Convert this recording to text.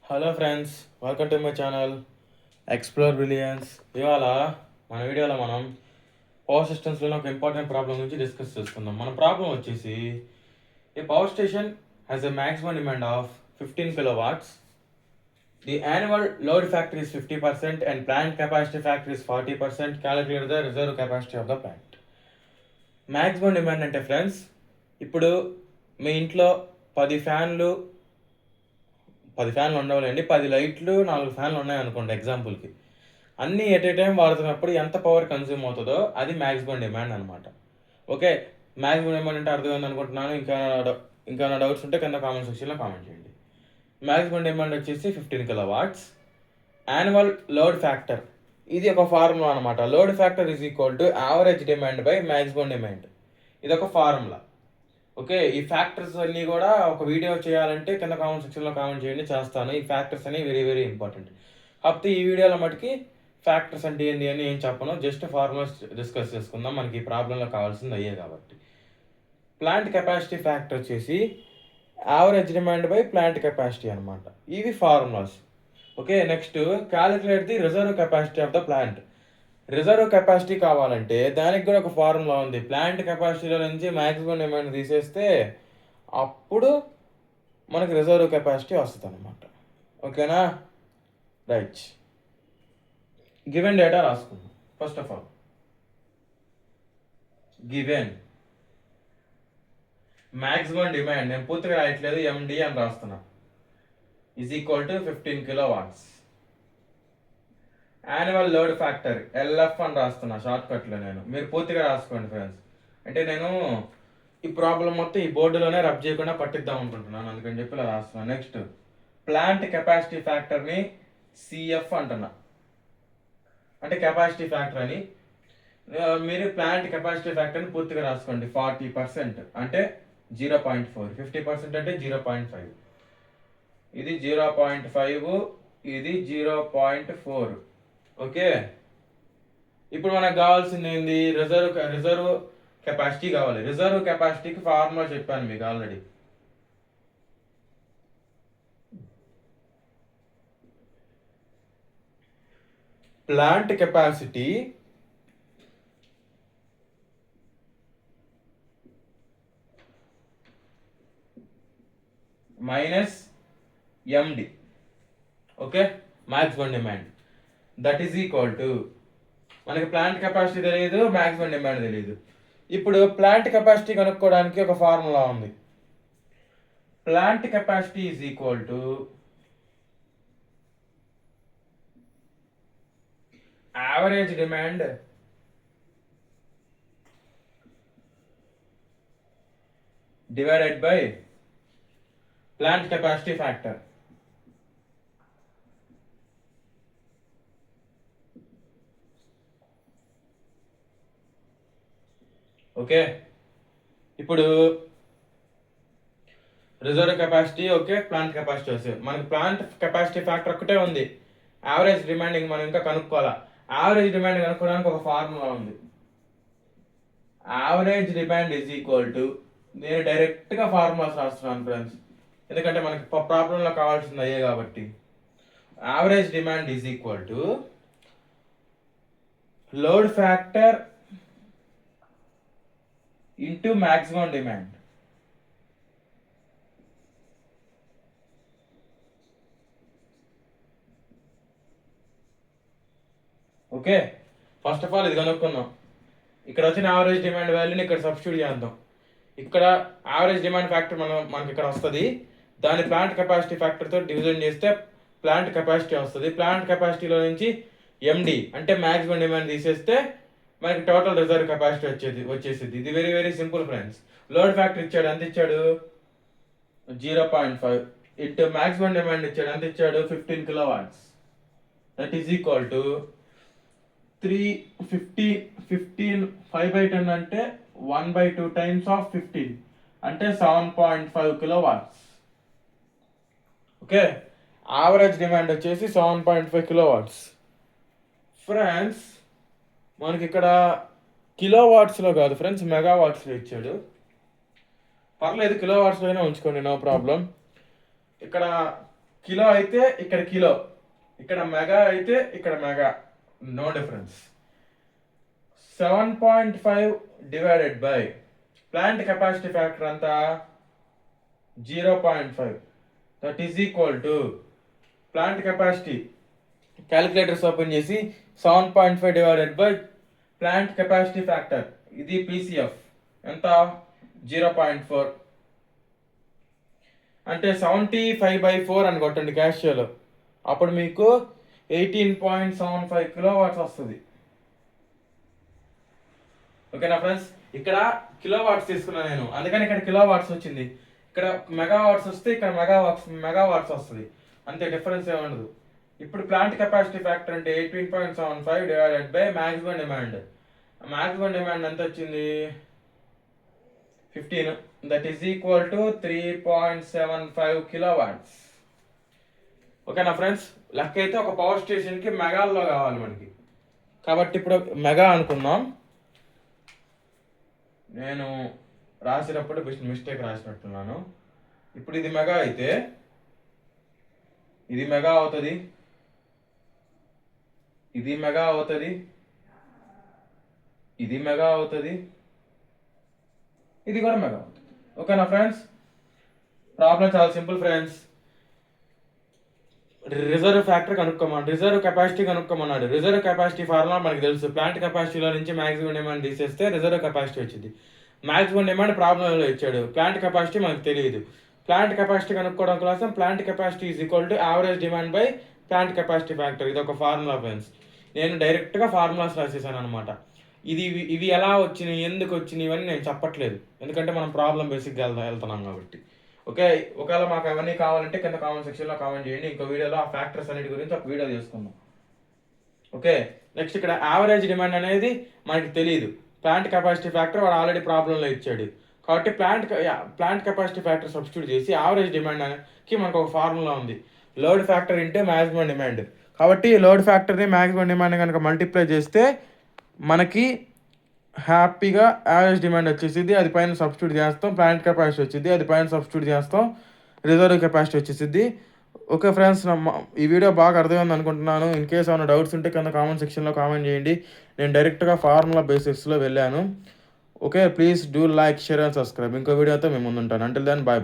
Hello friends, welcome to my channel explore billions. ఇవాళ మన వీడియోలో మనం పవర్ సిస్టమ్స్లో ఒక ఇంపార్టెంట్ ప్రాబ్లం గురించి డిస్కస్ చేసుకుందాం. మన ప్రాబ్లం వచ్చేసి a power station has a maximum demand of 15 kilowatts. The annual load factor is 50% and plant capacity factor is 40%. Calculate the reserve capacity of the plant. Maximum demand అంటే friends, ఇప్పుడు మీ ఇంట్లో 10 ఫ్యాన్లు ఉండవులేండి, 10 లైట్లు 4 ఫ్యాన్లు ఉన్నాయనుకోండి ఎగ్జాంపుల్కి. అన్నీ ఎట్ ఏ టైం వాడుతున్నప్పుడు ఎంత పవర్ కన్జ్యూమ్ అవుతుందో అది మ్యాక్సిమం డిమాండ్ అనమాట. ఓకే, మ్యాక్సిమం డిమాండ్ అంటే అర్థమైంది అనుకుంటున్నాను. ఇంకా నా డౌట్స్ ఉంటే కింద కామెంట్ సెక్షన్లో కామెంట్ చేయండి. మ్యాక్సిమం డిమాండ్ వచ్చేసి 15 kilowatts. యాన్యువల్ లోడ్ ఫ్యాక్టర్, ఇది ఒక ఫార్ములా అనమాట. Load factor is equal to average demand by maximum demand. ఇది ఒక ఫార్ములా. ఓకే, ఈ ఫ్యాక్టర్స్ అన్నీ కూడా ఒక వీడియో చేయాలంటే కింద కామెంట్ సెక్షన్లో కామెంట్ చేయండి, చేస్తాను. ఈ ఫ్యాక్టర్స్ అనేవి వెరీ వెరీ ఇంపార్టెంట్. కాకపోతే ఈ వీడియోలో మటుకి ఫ్యాక్టర్స్ అంటే ఏంటి అని ఏం చెప్పను, జస్ట్ ఫార్ములాస్ డిస్కస్ చేసుకుందాం. మనకి ఈ ప్రాబ్లంలో కావాల్సింది అయ్యే కాబట్టి. ప్లాంట్ కెపాసిటీ ఫ్యాక్టర్ వచ్చేసి average demand by plant capacity అనమాట. ఇవి formulas. Okay, next calculate the reserve capacity of the plant. Reserve capacity కావాలంటే దానికి కూడా ఒక ఫార్ములా ఉంది. ప్లాంట్ కెపాసిటీలో నుంచి మ్యాక్సిమం డిమాండ్ తీసేస్తే అప్పుడు మనకి రిజర్వ్ కెపాసిటీ వస్తుంది అనమాట. ఓకేనా, రైట్. గివెన్ డేటా రాసుకుందాం. First of all given maximum demand, నేను పూర్తిగా రాయట్లేదు, ఎండి అని రాస్తున్నా, is equal to 15 kilowatts. Annual load factor LF అని రాస్తున్నా షార్ట్కట్లో. నేను మీరు పూర్తిగా రాసుకోండి ఫ్రెండ్స్, అంటే నేను ఈ ప్రాబ్లం మొత్తం ఈ బోర్డులోనే రబ్ చేయకుండా పట్టిద్దాం అనుకుంటున్నాను, అందుకని చెప్పి ఇలా రాస్తున్నాను. నెక్స్ట్ ప్లాంట్ కెపాసిటీ ఫ్యాక్టర్ని సిఎఫ్ అంటున్నా, అంటే కెపాసిటీ ఫ్యాక్టర్ అని. మీరు ప్లాంట్ కెపాసిటీ ఫ్యాక్టర్ని పూర్తిగా రాసుకోండి. 40% అంటే 0.4, 50% అంటే 0.5, ఇది 0.5, ఇది 0.4. ఓకే, ఇప్పుడు మనకు కావాల్సింది ఏంది? రిజర్వ్ కెపాసిటీ కావాలి. రిజర్వ్ కెపాసిటీకి ఫార్ములా చెప్పాను మీకు already. Plant capacity minus MD, okay, maximum demand, that is equal to, మనకి ప్లాంట్ కెపాసిటీ తెలియదు, మ్యాక్సిమం డిమాండ్ తెలియదు. ఇప్పుడు ప్లాంట్ కెపాసిటీ కనుక్కోవడానికి ఒక ఫార్ములా ఉంది. Plant capacity is equal to average demand divided by plant capacity factor. Okay, ఇప్పుడు reserve capacity okay, plant capacity వస్తుంది. మనకి ప్లాంట్ కెపాసిటీ ఫ్యాక్టర్ ఒక్కటే ఉంది, యావరేజ్ డిమాండ్ మనం ఇంకా కనుక్కోవాలా. యావరేజ్ డిమాండ్ కనుక్కోవడానికి ఒక ఫార్ములా ఉంది. Average demand is equal to, నేను డైరెక్ట్గా ఫార్ములాస్ రాస్తున్నాను ఫ్రెండ్స్, ఎందుకంటే మనకి ప్రాబ్లంలో కావాల్సింది అయ్యే కాబట్టి. Average demand is equal to load factor into maximum demand. Okay, first of all ఇది కనుక్కుందాం. ఇక్కడ వచ్చిన యావరేజ్ డిమాండ్ వాల్యూని ఇక్కడ సబ్స్టిట్యూట్ చేద్దాం. ఇక్కడ యావరేజ్ డిమాండ్ ఫ్యాక్టర్ మనకి ఇక్కడ వస్తుంది, దాని ప్లాంట్ కెపాసిటీ ఫ్యాక్టర్తో డివిజన్ చేస్తే ప్లాంట్ కెపాసిటీ వస్తుంది. ప్లాంట్ కెపాసిటీలో నుంచి ఎండి అంటే మ్యాక్సిమం డిమాండ్ తీసేస్తే మనకి టోటల్ రిజర్వ్ కెపాసిటీ వచ్చేసింది. ఇది very very simple friends. Load factor ఇచ్చాడు, ఎంత ఇచ్చాడు? 0.5 ఇంటూ మ్యాక్సిమం డిమాండ్ ఇచ్చాడు, ఎంత ఇచ్చాడు? 15 kilowatts. That is equal to 15 5/10 అంటే 1/2 టైమ్స్ ఆఫ్ 15 అంటే 7.5 kilowatts. ఓకే, యావరేజ్ డిమాండ్ వచ్చేసి 7.5 kilowatts. ఫ్రెండ్స్ మనకి ఇక్కడ కిలోవాట్స్లో కాదు ఫ్రెండ్స్, మెగావాట్స్లో ఇచ్చాడు. పర్లేదు, కిలోవాట్స్లో అయినా ఉంచుకోండి, నో ప్రాబ్లం. ఇక్కడ కిలో అయితే ఇక్కడ కిలో, ఇక్కడ మెగా అయితే ఇక్కడ mega, no difference. 7.5 divided by plant capacity factor అంతా 0.5, that is equal to plant capacity calculators open చేసి 7.5 divided by plant capacity factor, ఇది పీసీఎఫ్ ఎంత 0.4 అంటే 75/4 అని కొట్టండి క్యాషియోలో, అప్పుడు మీకు 18.75 కిలోవాట్స్ వస్తుంది. ఓకేనా ఫ్రెండ్స్, ఇక్కడ కిలోవాట్స్ తీసుకున్నాను నేను, అందుకని ఇక్కడ కిలోవాట్స్ వచ్చింది. ఇక్కడ మెగావాట్స్ వస్తే ఇక్కడ మెగావాట్స్ వస్తుంది, అంతే, డిఫరెన్స్ ఏముండదు. ఇప్పుడు ప్లాంట్ కెపాసిటీ ఫ్యాక్టర్ అంటే 18.75 divided by maximum demand. Maximum demand ఎంత వచ్చింది 15, that is equal to 3.75 kilowatts. ఓకేనా ఫ్రెండ్స్, లెక్క అయితే ఒక పవర్ స్టేషన్కి మెగాల్లో కావాలి మనకి, కాబట్టి ఇప్పుడు మెగా అనుకుందాం. నేను రాసేటప్పుడు మిస్టేక్ రాసినట్టున్నాను. ఇప్పుడు ఇది మెగా అయితే ఇది మెగా అవుతుంది, ఇది మెగా అవుతుంది, ఇది మెగా అవుతుంది, ఇది కూడా మెగా అవుతుంది. ఓకేనా ఫ్రెండ్స్, ప్రాబ్లం చాలా సింపుల్ ఫ్రెండ్స్. రిజర్వ్ ఫ్యాక్టర్ కనుక్కోమన్నాడు, రిజర్వ్ కెపాసిటీ కనుక్కోమన్నాడు. రిజర్వ్ కెపాసిటీ ఫార్ములా మనకు తెలుసు, ప్లాంట్ కెపాసిటీలో నుంచి మ్యాక్సిమం డిమాండ్ తీసేస్తే రిజర్వ్ కెపాసిటీ వచ్చింది. మ్యాక్సిమం డిమాండ్ ప్రాబ్లంలో ఇచ్చాడు, ప్లాంట్ కెపాసిటీ మనకు తెలియదు. ప్లాంట్ కెపాసిటీ కనుక్కోవడం కోసం plant capacity is equal to average demand by plant capacity factor, ఇది ఒక ఫార్ములా ఫ్రెండ్స్. నేను డైరెక్ట్గా ఫార్ములాస్ రాసేసాను అనమాట. ఇవి ఎలా వచ్చినాయి, ఎందుకు వచ్చినాయి, ఇవన్నీ నేను చెప్పట్లేదు, ఎందుకంటే మనం ప్రాబ్లం బేసిక్గా వెళ్తున్నాం కాబట్టి. ఓకే, ఒకవేళ మాకు అవన్నీ కావాలంటే కింద కామెంట్ సెక్షన్లో కామెంట్ చేయండి, ఇంకో వీడియోలో ఆ ఫ్యాక్టర్స్ అన్నిటి గురించి ఒక వీడియో చేసుకుందాం. ఓకే, నెక్స్ట్ ఇక్కడ యావరేజ్ డిమాండ్ అనేది మనకి తెలియదు, ప్లాంట్ కెపాసిటీ ఫ్యాక్టర్ వాడు ఆల్రెడీ ప్రాబ్లంలో ఇచ్చాడు, కాబట్టి ప్లాంట్ కెపాసిటీ ఫ్యాక్టర్ సబ్స్టిట్యూట్ చేసి యావరేజ్ డిమాండ్ అనేది మనకు ఒక ఫార్ములా ఉంది, లోడ్ ఫ్యాక్టర్ ఇంటే మ్యాక్సిమం డిమాండ్. కాబట్టి లోడ్ ఫ్యాక్టర్ని మ్యాక్సిమం డిమాండ్ కనుక మల్టిప్లై చేస్తే మనకి హ్యాపీగా యావరేజ్ డిమాండ్ వచ్చేసింది, అది పైన సబ్స్టిట్యూట్ చేస్తాం, ప్లాంట్ కెపాసిటీ వచ్చింది, అది పైన సబ్స్టిట్యూట్ చేస్తాం, రిజర్వ్ కెపాసిటీ వచ్చేసింది. ఓకే ఫ్రెండ్స్, ఈ వీడియో బాగా అర్థమైంది అనుకుంటున్నాను. ఇన్ కేస్ ఏమైనా డౌట్స్ ఉంటే కింద కామెంట్ సెక్షన్లో కామెంట్ చేయండి. నేను డైరెక్ట్గా ఫార్ములా బేసిక్స్లో వెళ్ళాను. Okay, please do like, share and subscribe. ఇంకో వీడియోతో మేము ముందుంటాను. Until then, bye bye.